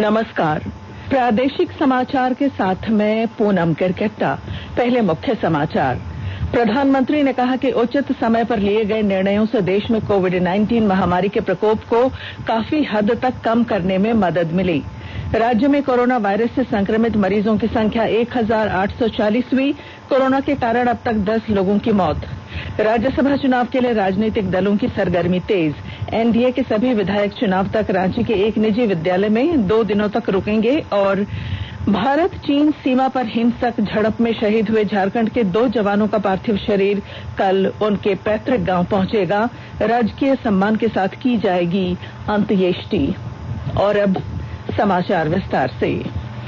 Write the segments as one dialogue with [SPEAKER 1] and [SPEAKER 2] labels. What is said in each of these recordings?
[SPEAKER 1] नमस्कार। प्रादेशिक समाचार के साथ मैं पूनम किरकेट्टा। पहले मुख्य समाचार। प्रधानमंत्री ने कहा कि उचित समय पर लिए गए निर्णयों से देश में कोविड-19 महामारी के प्रकोप को काफी हद तक कम करने में मदद मिली। राज्य में कोरोना वायरस से संक्रमित मरीजों की संख्या 1840 हुई। कोरोना के कारण अब तक 10 लोगों की मौत। राज्यसभा चुनाव के लिए राजनीतिक दलों की सरगर्मी तेज। एनडीए के सभी विधायक चुनाव तक रांची के एक निजी विद्यालय में 2 दिनों तक रुकेंगे। और भारत चीन सीमा पर हिंसक झड़प में शहीद हुए झारखंड के 2 जवानों का पार्थिव शरीर कल उनके पैतृक गांव पहुंचेगा। राजकीय सम्मान के साथ की जाएगी अंत्येष्टि। और अब समाचार विस्तार से।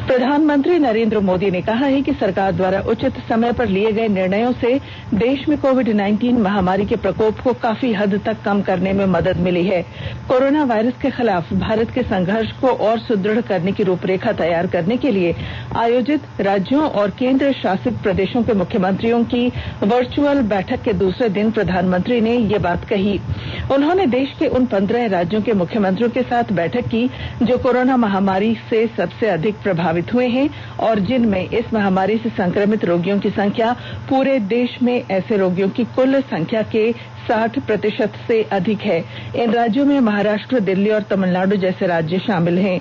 [SPEAKER 1] प्रधानमंत्री नरेंद्र मोदी ने कहा है कि सरकार द्वारा उचित समय पर लिए गए निर्णयों से देश में कोविड-19 महामारी के प्रकोप को काफी हद तक कम करने में मदद मिली है। कोरोना वायरस के खिलाफ भारत के संघर्ष को और सुदृढ़ करने की रूपरेखा तैयार करने के लिए आयोजित राज्यों और केंद्र शासित प्रदेशों के मुख्यमंत्रियों की वर्चुअल बैठक के दूसरे दिन प्रधानमंत्री ने ये बात कही। उन्होंने देश के उन 15 राज्यों के मुख्यमंत्रियों के साथ बैठक की जो कोरोना महामारी से सबसे अधिक प्रभावित हुए हैं और जिनमें इस महामारी से संक्रमित रोगियों की संख्या पूरे देश में ऐसे रोगियों की कुल संख्या के 60% से अधिक है। इन राज्यों में महाराष्ट्र, दिल्ली और तमिलनाडु जैसे राज्य शामिल हैं।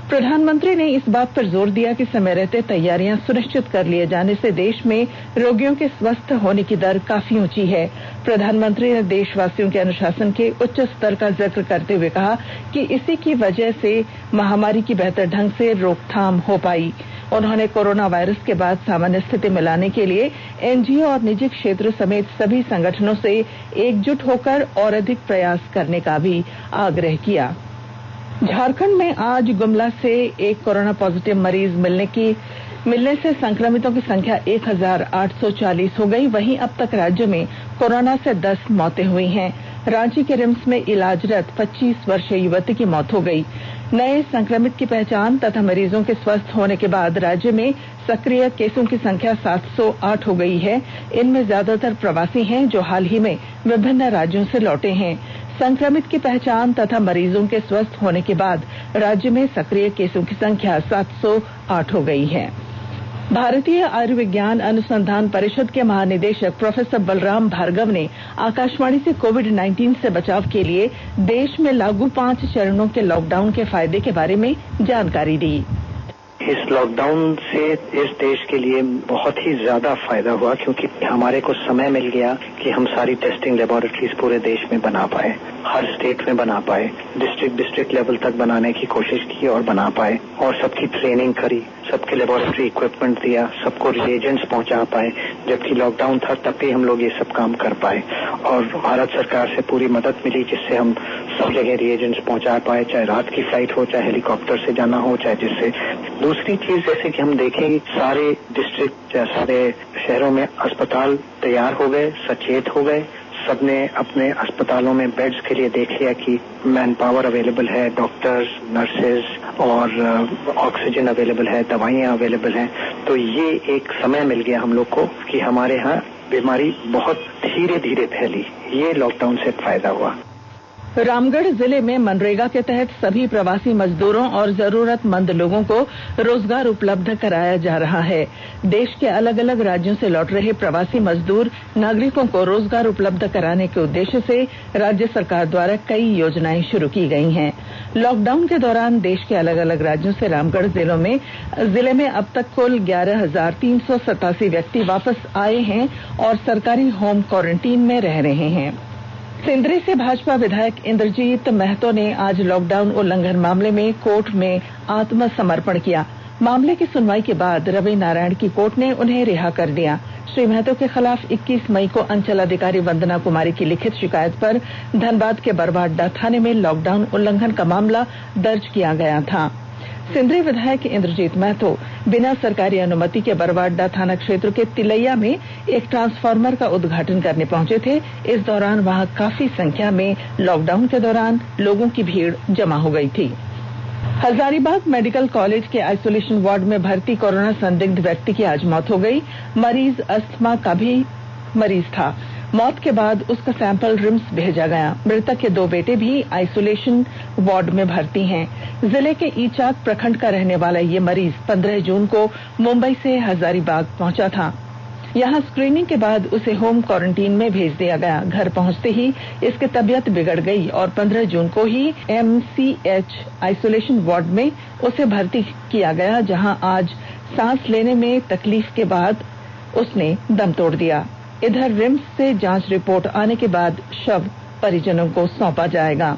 [SPEAKER 1] प्रधानमंत्री ने इस बात पर जोर दिया कि समय रहते तैयारियां सुनिश्चित कर लिए जाने से देश में रोगियों के स्वस्थ होने की दर काफी ऊंची है। प्रधानमंत्री ने देशवासियों के अनुशासन के उच्च स्तर का जिक्र करते हुए कहा कि इसी की वजह से महामारी की बेहतर ढंग से रोकथाम हो पाई। उन्होंने कोरोना वायरस के बाद सामान्य स्थिति में लाने के लिए एनजीओ और निजी क्षेत्र समेत सभी संगठनों से एकजुट होकर और अधिक प्रयास करने का भी आग्रह किया। झारखंड में आज गुमला से एक कोरोना पॉजिटिव मरीज मिलने से संक्रमितों की संख्या 1840 हो गई। वहीं अब तक राज्य में कोरोना से 10 मौतें हुई हैं। रांची के रिम्स में इलाजरत 25 वर्षीय युवती की मौत हो गई। नए संक्रमित की पहचान तथा मरीजों के स्वस्थ होने के बाद राज्य में सक्रिय केसों की संख्या 708 हो गई है। इनमें ज्यादातर प्रवासी हैं जो हाल ही में विभिन्न राज्यों से लौटे हैं। संक्रमित की पहचान तथा मरीजों के स्वस्थ होने के बाद राज्य में सक्रिय केसों की संख्या 708 हो गई है। भारतीय आयुर्विज्ञान अनुसंधान परिषद के महानिदेशक प्रोफेसर बलराम भार्गव ने आकाशवाणी से कोविड-19 से बचाव के लिए देश में लागू 5 चरणों के लॉकडाउन के फायदे के बारे में जानकारी दी।
[SPEAKER 2] इस लॉकडाउन से इस देश के लिए बहुत ही ज्यादा फायदा हुआ क्योंकि हमारे को समय मिल गया कि हम सारी टेस्टिंग लेबोरेटरीज पूरे देश में बना पाए, हर स्टेट में बना पाए, डिस्ट्रिक्ट लेवल तक बनाने की कोशिश की और बना पाए और सबकी ट्रेनिंग करी, सबके लेबोरेटरी इक्विपमेंट दिया, सबको रिएजेंट्स पहुंचा पाए। जबकि लॉकडाउन था तब भी हम लोग ये सब काम कर पाए और भारत सरकार से पूरी मदद मिली जिससे हम सब जगह रिएजेंट्स पहुंचा पाए, चाहे रात की फ्लाइट हो, चाहे हेलीकॉप्टर से जाना हो, चाहे जिससे। दूसरी चीज जैसे कि हम देखें सारे डिस्ट्रिक्ट या सारे शहरों में अस्पताल तैयार हो गए, सचेत हो गए, सबने अपने अस्पतालों में बेड्स के लिए देख लिया कि मैन पावर अवेलेबल है, डॉक्टर्स, नर्सेज और ऑक्सीजन अवेलेबल है, दवाइयां अवेलेबल हैं। तो ये एक समय मिल गया हम लोग को कि हमारे यहाँ बीमारी बहुत धीरे धीरे फैली। ये लॉकडाउन से फायदा हुआ।
[SPEAKER 1] रामगढ़ जिले में मनरेगा के तहत सभी प्रवासी मजदूरों और जरूरतमंद लोगों को रोजगार उपलब्ध कराया जा रहा है। देश के अलग अलग राज्यों से लौट रहे प्रवासी मजदूर नागरिकों को रोजगार उपलब्ध कराने के उद्देश्य से राज्य सरकार द्वारा कई योजनाएं शुरू की गई हैं। लॉकडाउन के दौरान देश के अलग अलग राज्यों से रामगढ़ जिले में अब तक कुल 11,387 व्यक्ति वापस आए हैं और सरकारी होम क्वारंटीन में रह रहे हैं। सिंदरी से भाजपा विधायक इंद्रजीत महतो ने आज लॉकडाउन उल्लंघन मामले में कोर्ट में आत्मसमर्पण किया। मामले की सुनवाई के बाद रवि नारायण की कोर्ट ने उन्हें रिहा कर दिया। श्री महतो के खिलाफ 21 मई को अंचल अधिकारी वंदना कुमारी की लिखित शिकायत पर धनबाद के बरवाडा थाने में लॉकडाउन उल्लंघन का मामला दर्ज किया गया था। सिंदरी विधायक इंद्रजीत महतो बिना सरकारी अनुमति के बरवाडा थाना क्षेत्र के तिलैया में एक ट्रांसफार्मर का उद्घाटन करने पहुंचे थे। इस दौरान वहां काफी संख्या में लॉकडाउन के दौरान लोगों की भीड़ जमा हो गई थी। हजारीबाग मेडिकल कॉलेज के आइसोलेशन वार्ड में भर्ती कोरोना संदिग्ध व्यक्ति की आज मौत हो गई। मरीज अस्थमा का भी मरीज था। मौत के बाद उसका सैंपल रिम्स भेजा गया। मृतक के 2 बेटे भी आइसोलेशन वार्ड में भर्ती हैं। जिले के ईचाक प्रखंड का रहने वाला ये मरीज 15 जून को मुंबई से हजारीबाग पहुंचा था। यहां स्क्रीनिंग के बाद उसे होम क्वारंटीन में भेज दिया गया। घर पहुंचते ही इसकी तबीयत बिगड़ गई और 15 जून को ही एमसीएच आइसोलेशन वार्ड में उसे भर्ती किया गया, जहां आज सांस लेने में तकलीफ के बाद उसने दम तोड़ दिया। इधर रिम्स से जांच रिपोर्ट आने के बाद शव परिजनों को सौंपा जाएगा।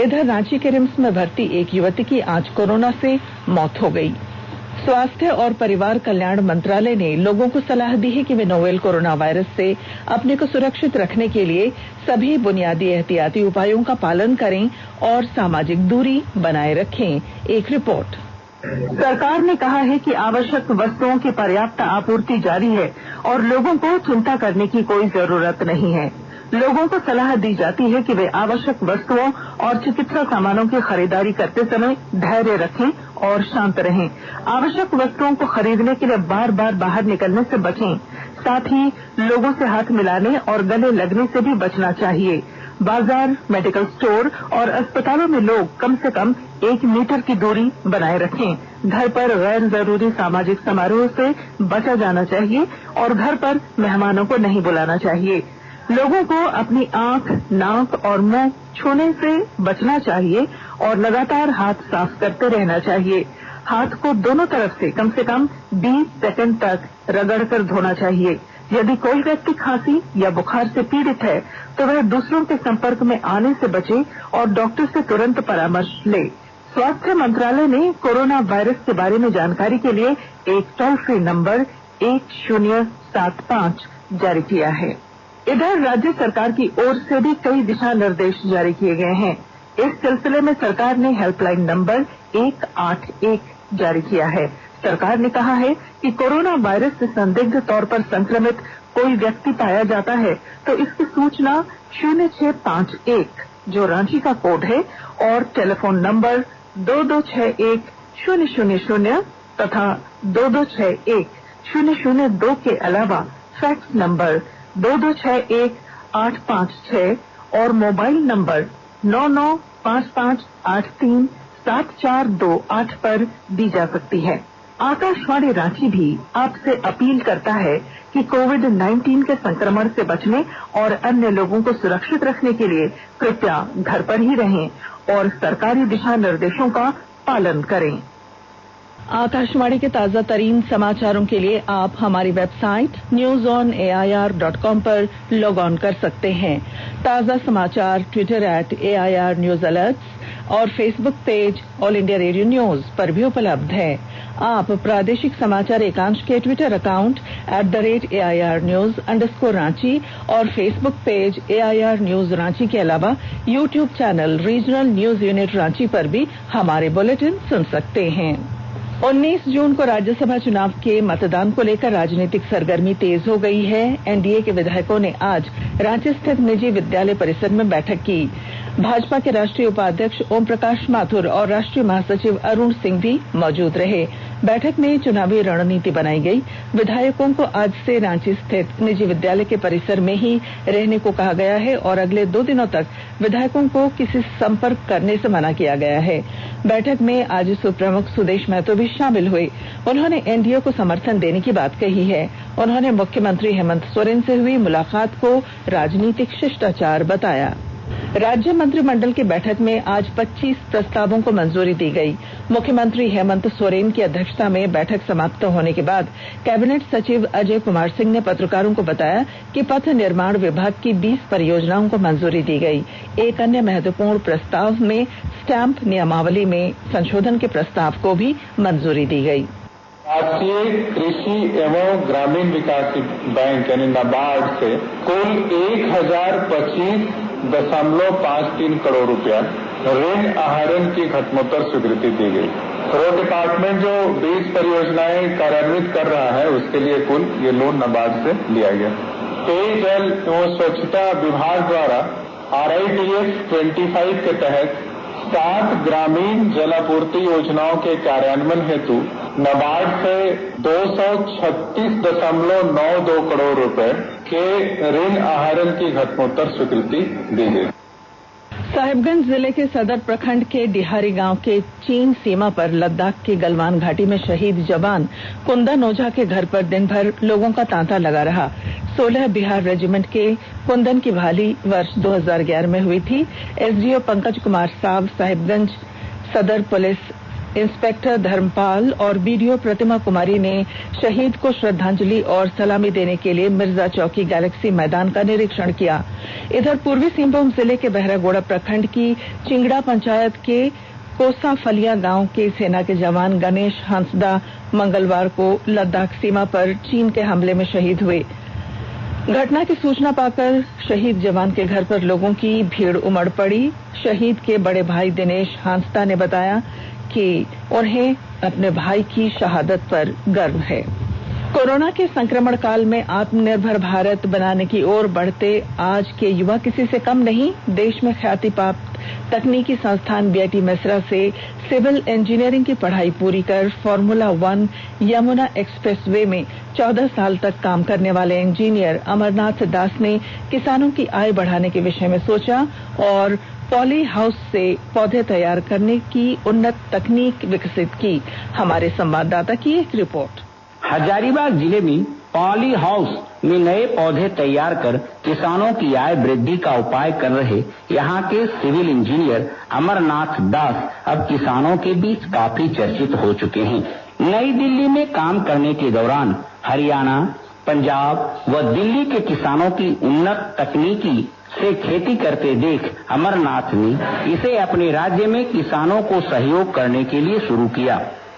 [SPEAKER 1] इधर रांची के रिम्स में भर्ती एक युवती की आज कोरोना से मौत हो गई। स्वास्थ्य और परिवार कल्याण मंत्रालय ने लोगों को सलाह दी है कि वे नोवेल कोरोना वायरस से अपने को सुरक्षित रखने के लिए सभी बुनियादी एहतियाती उपायों का पालन करें और सामाजिक दूरी बनाए रखें। एक रिपोर्ट। सरकार ने कहा है कि आवश्यक वस्तुओं की पर्याप्त आपूर्ति जारी है और लोगों को चिंता करने की कोई जरूरत नहीं है। लोगों को सलाह दी जाती है कि वे आवश्यक वस्तुओं और चिकित्सा सामानों की खरीदारी करते समय धैर्य रखें और शांत रहें। आवश्यक वस्तुओं को खरीदने के लिए बार बार बाहर निकलने से बचें। साथ ही लोगों से हाथ मिलाने और गले लगने से भी बचना चाहिए। बाजार, मेडिकल स्टोर और अस्पतालों में लोग कम से कम 1 मीटर की दूरी बनाए रखें। घर पर गैर जरूरी सामाजिक समारोह से बचा जाना चाहिए और घर पर मेहमानों को नहीं बुलाना चाहिए। लोगों को अपनी आंख, नाक और मुंह छूने से बचना चाहिए और लगातार हाथ साफ करते रहना चाहिए। हाथ को दोनों तरफ से कम 20 सेकंड तक रगड़कर धोना चाहिए। यदि कोई व्यक्ति खांसी या बुखार से पीड़ित है तो वह दूसरों के संपर्क में आने से बचे और डॉक्टर से तुरंत परामर्श ले। स्वास्थ्य मंत्रालय ने कोरोना वायरस के बारे में जानकारी के लिए एक टोल फ्री नंबर 1075 जारी किया है। इधर राज्य सरकार की ओर से भी कई दिशा निर्देश जारी किए गए हैं। इस सिलसिले में सरकार ने हेल्पलाइन नंबर 181 जारी किया है। सरकार ने कहा है कि कोरोना वायरस से संदिग्ध तौर पर संक्रमित कोई व्यक्ति पाया जाता है तो इसकी सूचना 0651 जो रांची का कोड है और टेलीफोन नंबर 2261-000 तथा 2261-002 के अलावा फैक्स नंबर 2261-856 और मोबाइल नंबर 9955837428 पर दी जा सकती है। आकाशवाणी रांची भी आपसे अपील करता है कि कोविड-19 के संक्रमण से बचने और अन्य लोगों को सुरक्षित रखने के लिए कृपया घर पर ही रहें और सरकारी दिशा निर्देशों का पालन करें। आकाशवाणी के ताजा तरीन समाचारों के लिए आप हमारी वेबसाइट newsonair.com पर लॉग ऑन कर सकते हैं। ताजा समाचार ट्विटर @AIR News Alerts और Facebook page all India radio news पर भी उपलब्ध है। आप प्रादेशिक समाचार एकांश के ट्विटर अकाउंट @AIR News_Ranchi और Facebook page AIR News Ranchi के अलावा YouTube channel regional news unit Ranchi पर भी हमारे बुलेटिन सुन सकते हैं। 19 जून को राज्यसभा चुनाव के मतदान को लेकर राजनीतिक सरगर्मी तेज हो गई है। एनडीए के विधायकों ने आज रांची स्थित निजी विद्यालय परिसर में बैठक की। भाजपा के राष्ट्रीय उपाध्यक्ष ओम प्रकाश माथुर और राष्ट्रीय महासचिव अरुण सिंह भी मौजूद रहे। बैठक में चुनावी रणनीति बनाई गई। विधायकों को आज से रांची स्थित निजी विद्यालय के परिसर में ही रहने को कहा गया है और अगले 2 दिनों तक विधायकों को किसी संपर्क करने से मना किया गया है। बैठक में आजसू प्रमुख सुदेश महतो भी शामिल हुए। उन्होंने एनडीए को समर्थन देने की बात कही है। उन्होंने मुख्यमंत्री हेमंत सोरेन से हुई मुलाकात को राजनीतिक शिष्टाचार बताया। राज्य मंत्रिमंडल की बैठक में आज 25 प्रस्तावों को मंजूरी दी गई। मुख्यमंत्री हेमंत सोरेन की अध्यक्षता में बैठक समाप्त होने के बाद कैबिनेट सचिव अजय कुमार सिंह ने पत्रकारों को बताया कि पथ निर्माण विभाग की 20 परियोजनाओं को मंजूरी दी गई। एक अन्य महत्वपूर्ण प्रस्ताव में स्टैंप नियमावली में संशोधन के प्रस्ताव को भी मंजूरी दी गई।
[SPEAKER 3] राष्ट्रीय कृषि एवं ग्रामीण विकास बैंक यानी नाबार्ड से कुल 1025.53 करोड़ रुपया ऋण आहरण की घटनोत्तर स्वीकृति दी गई। रोड डिपार्टमेंट जो 20 परियोजनाएं कार्यान्वित कर रहा है उसके लिए कुल ये लोन नाबार्ड से लिया गया। पेयजल एवं स्वच्छता विभाग द्वारा RITF 25 के तहत 7 ग्रामीण जलापूर्ति योजनाओं के कार्यान्वयन हेतु नाबार्ड से 236.92 करोड़ रुपए के ऋण आहरण की घटनोत्तर स्वीकृति दी गई।
[SPEAKER 1] साहिबगंज जिले के सदर प्रखंड के डिहारी गांव के चीन सीमा पर लद्दाख की गलवान घाटी में शहीद जवान कुंदन ओझा के घर पर दिन भर लोगों का तांता लगा रहा। 16 बिहार रेजिमेंट के कुंदन की बहाली वर्ष 2011 में हुई थी। एसडीओ पंकज कुमार साव, साहिबगंज सदर पुलिस इंस्पेक्टर धर्मपाल और बीडीओ प्रतिमा कुमारी ने शहीद को श्रद्धांजलि और सलामी देने के लिए मिर्जा चौकी गैलेक्सी मैदान का निरीक्षण किया। इधर पूर्वी सिंहभूम जिले के बहरागोड़ा प्रखंड की चिंगड़ा पंचायत के कोसाफलिया गांव के सेना के जवान गणेश हंसदा मंगलवार को लद्दाख सीमा पर चीन के हमले में शहीद हुए। घटना की सूचना पाकर शहीद जवान के घर पर लोगों की भीड़ उमड़ पड़ी। शहीद के बड़े भाई दिनेश हांसदा ने बताया कि उन्हें अपने भाई की शहादत पर गर्व है। कोरोना के संक्रमण काल में आत्मनिर्भर भारत बनाने की ओर बढ़ते आज के युवा किसी से कम नहीं। देश में ख्याति प्राप्त तकनीकी संस्थान बीआईटी मेसरा से सिविल इंजीनियरिंग की पढ़ाई पूरी कर फॉर्मूला 1 यमुना एक्सप्रेसवे में 14 साल तक काम करने वाले इंजीनियर अमरनाथ दास ने किसानों की आय बढ़ाने के विषय में सोचा और पॉली हाउस से पौधे तैयार करने की उन्नत तकनीक विकसित की। हमारे संवाददाता की एक रिपोर्ट।
[SPEAKER 4] हजारीबाग जिले में पॉली हाउस में नए पौधे तैयार कर किसानों की आय वृद्धि का उपाय कर रहे यहाँ के सिविल इंजीनियर अमरनाथ दास अब किसानों के बीच काफी चर्चित हो चुके हैं। नई दिल्ली में काम करने के दौरान हरियाणा, पंजाब व दिल्ली के किसानों की उन्नत तकनीकी से खेती करते देख अमरनाथ ने इसे अपने राज्य में किसानों को सहयोग करने के लिए शुरू किया।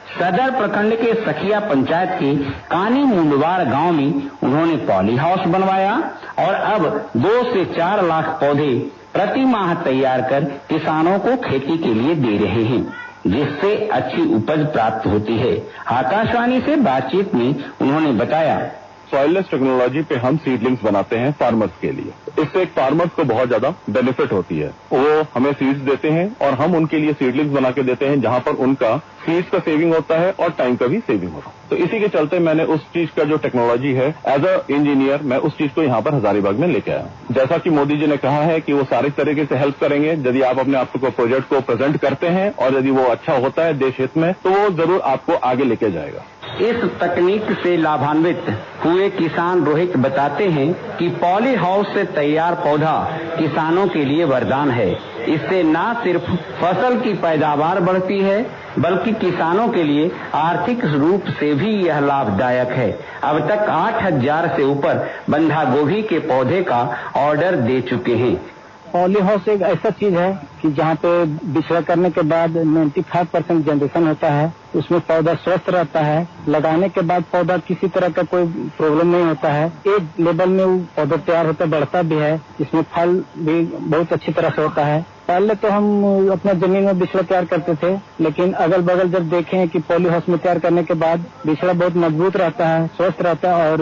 [SPEAKER 4] सदर प्रखंड के सखिया पंचायत के कानी मुंडवार गांव में उन्होंने पॉली हाउस बनवाया और अब 2 से 4 लाख पौधे प्रति माह तैयार कर किसानों को खेती के लिए दे रहे हैं, जिससे अच्छी उपज प्राप्त होती है। आकाशवाणी से बातचीत में उन्होंने बताया,
[SPEAKER 5] सॉइललेस टेक्नोलॉजी पे हम सीडलिंग्स बनाते हैं फार्मर्स के लिए। इससे एक फार्मर्स को बहुत ज्यादा बेनिफिट होती है। वो हमें सीड्स देते हैं और हम उनके लिए सीडलिंग्स बना के देते हैं, जहां पर उनका सीड्स का सेविंग होता है और टाइम का भी सेविंग होता है। तो इसी के चलते मैंने उस चीज का जो टेक्नोलॉजी है एज अ इंजीनियर मैं उस चीज को यहाँ पर हजारीबाग में लेके आया। जैसा कि मोदी जी ने कहा है कि वो सारे तरीके से हेल्प करेंगे। यदि आप अपने आप को प्रोजेक्ट को प्रेजेंट करते हैं और यदि वो अच्छा होता है देश हित में, तो वो जरूर आपको आगे लेके जाएगा।
[SPEAKER 4] इस तकनीक से लाभान्वित हुए किसान रोहित बताते हैं कि पॉली हाउस से तैयार पौधा किसानों के लिए वरदान है। इससे न सिर्फ फसल की पैदावार बढ़ती है बल्कि किसानों के लिए आर्थिक रूप से भी यह लाभदायक है। अब तक 8000 से ऊपर बंधा गोभी के पौधे का ऑर्डर दे चुके हैं।
[SPEAKER 6] पॉली हाउस एक ऐसा चीज है कि जहाँ पे बिछड़ा करने के बाद 95% जनरेशन होता है। उसमें पौधा स्वस्थ रहता है। लगाने के बाद पौधा किसी तरह का कोई प्रॉब्लम नहीं होता है। एक लेवल में वो पौधा तैयार होता है, बढ़ता भी है। इसमें फल भी बहुत अच्छी तरह से होता है। पहले तो हम अपना जमीन में बिछड़ा तैयार करते थे, लेकिन अगल बगल जब देखें कि पॉली हाउस में तैयार करने के बाद बिछड़ा बहुत मजबूत रहता है, स्वस्थ रहता है और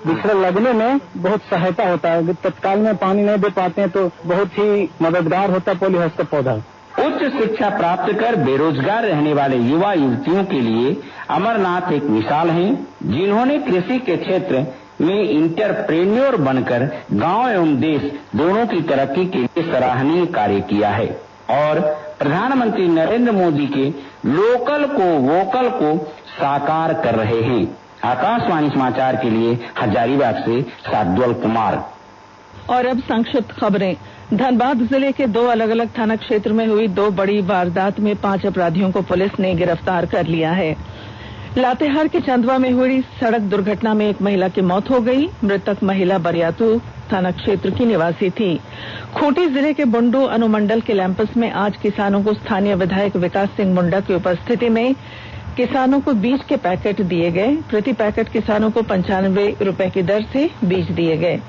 [SPEAKER 6] बिछड़ा लगने में बहुत सहायता होता है। तत्काल में पानी नहीं दे पाते हैं तो बहुत ही मददगार होता है पॉली हाउस का पौधा।
[SPEAKER 4] उच्च शिक्षा प्राप्त कर बेरोजगार रहने वाले युवा युवतियों के लिए अमरनाथ एक मिसाल हैं, जिन्होंने कृषि के क्षेत्र में इंटरप्रेन्योर बनकर गांव एवं देश दोनों की तरक्की के लिए सराहनीय कार्य किया है और प्रधानमंत्री नरेंद्र मोदी के लोकल को वोकल को साकार कर रहे हैं। आकाशवाणी समाचार के लिए हजारीबाग से साद्वल कुमार।
[SPEAKER 1] और अब संक्षिप्त खबरें। धनबाद जिले के 2 अलग अलग थाना क्षेत्र में हुई 2 बड़ी वारदात में 5 अपराधियों को पुलिस ने गिरफ्तार कर लिया है। लातेहार के चंदवा में हुई सड़क दुर्घटना में एक महिला की मौत हो गई। मृतक महिला बरियातू थाना क्षेत्र की निवासी थी। खूंटी जिले के बुंडू अनुमंडल के लैंपस में आज किसानों को स्थानीय विधायक विकास सिंह मुंडा की उपस्थिति में किसानों को बीज के पैकेट दिए गए। प्रति पैकेट किसानों को 95 रुपए की दर से बीज दिए गए।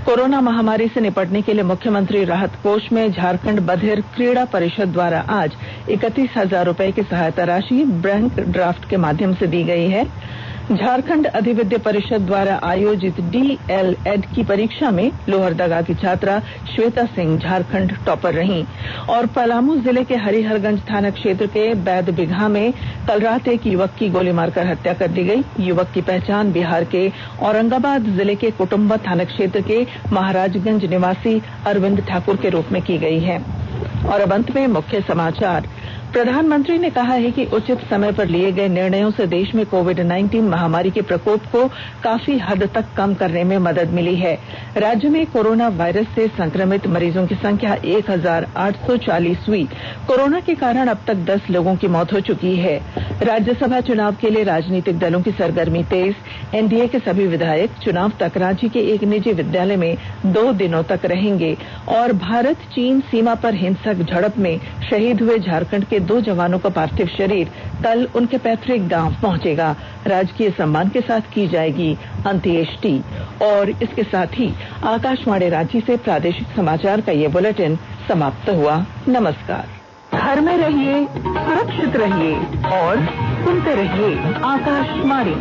[SPEAKER 1] कोरोना महामारी से निपटने के लिए मुख्यमंत्री राहत कोष में झारखंड बधिर क्रीड़ा परिषद द्वारा आज 31,000 रुपए की सहायता राशि बैंक ड्राफ्ट के माध्यम से दी गई है। झारखंड अधिविद्य परिषद द्वारा आयोजित DLED की परीक्षा में लोहरदगा की छात्रा श्वेता सिंह झारखंड टॉपर रहीं और पलामू जिले के हरिहरगंज थाना क्षेत्र के बैदबिघा में कल रात एक युवक की गोली मारकर हत्या कर दी गई। युवक की पहचान बिहार के औरंगाबाद जिले के कुटुंबा थाना क्षेत्र के महाराजगंज निवासी अरविंद ठाकुर के रूप में की गई है। और अब अंत में मुख्य समाचार। प्रधानमंत्री ने कहा है कि उचित समय पर लिए गए निर्णयों से देश में कोविड-19 महामारी के प्रकोप को काफी हद तक कम करने में मदद मिली है। राज्य में कोरोना वायरस से संक्रमित मरीजों की संख्या 1840 हुई। कोरोना के कारण अब तक 10 लोगों की मौत हो चुकी है। राज्यसभा चुनाव के लिए राजनीतिक दलों की सरगर्मी तेज। एनडीए के सभी विधायक चुनाव तक रांची के एक निजी विद्यालय में 2 दिनों तक रहेंगे। और भारत चीन सीमा पर हिंसक झड़प में शहीद हुए झारखंड के 2 जवानों का पार्थिव शरीर कल उनके पैतृक गांव पहुंचेगा। राजकीय सम्मान के साथ की जाएगी अंत्येष्टि। और इसके साथ ही आकाशवाणी रांची से प्रादेशिक समाचार का ये बुलेटिन समाप्त हुआ। नमस्कार। घर में रहिए, सुरक्षित रहिए और सुनते रहिए आकाशवाणी।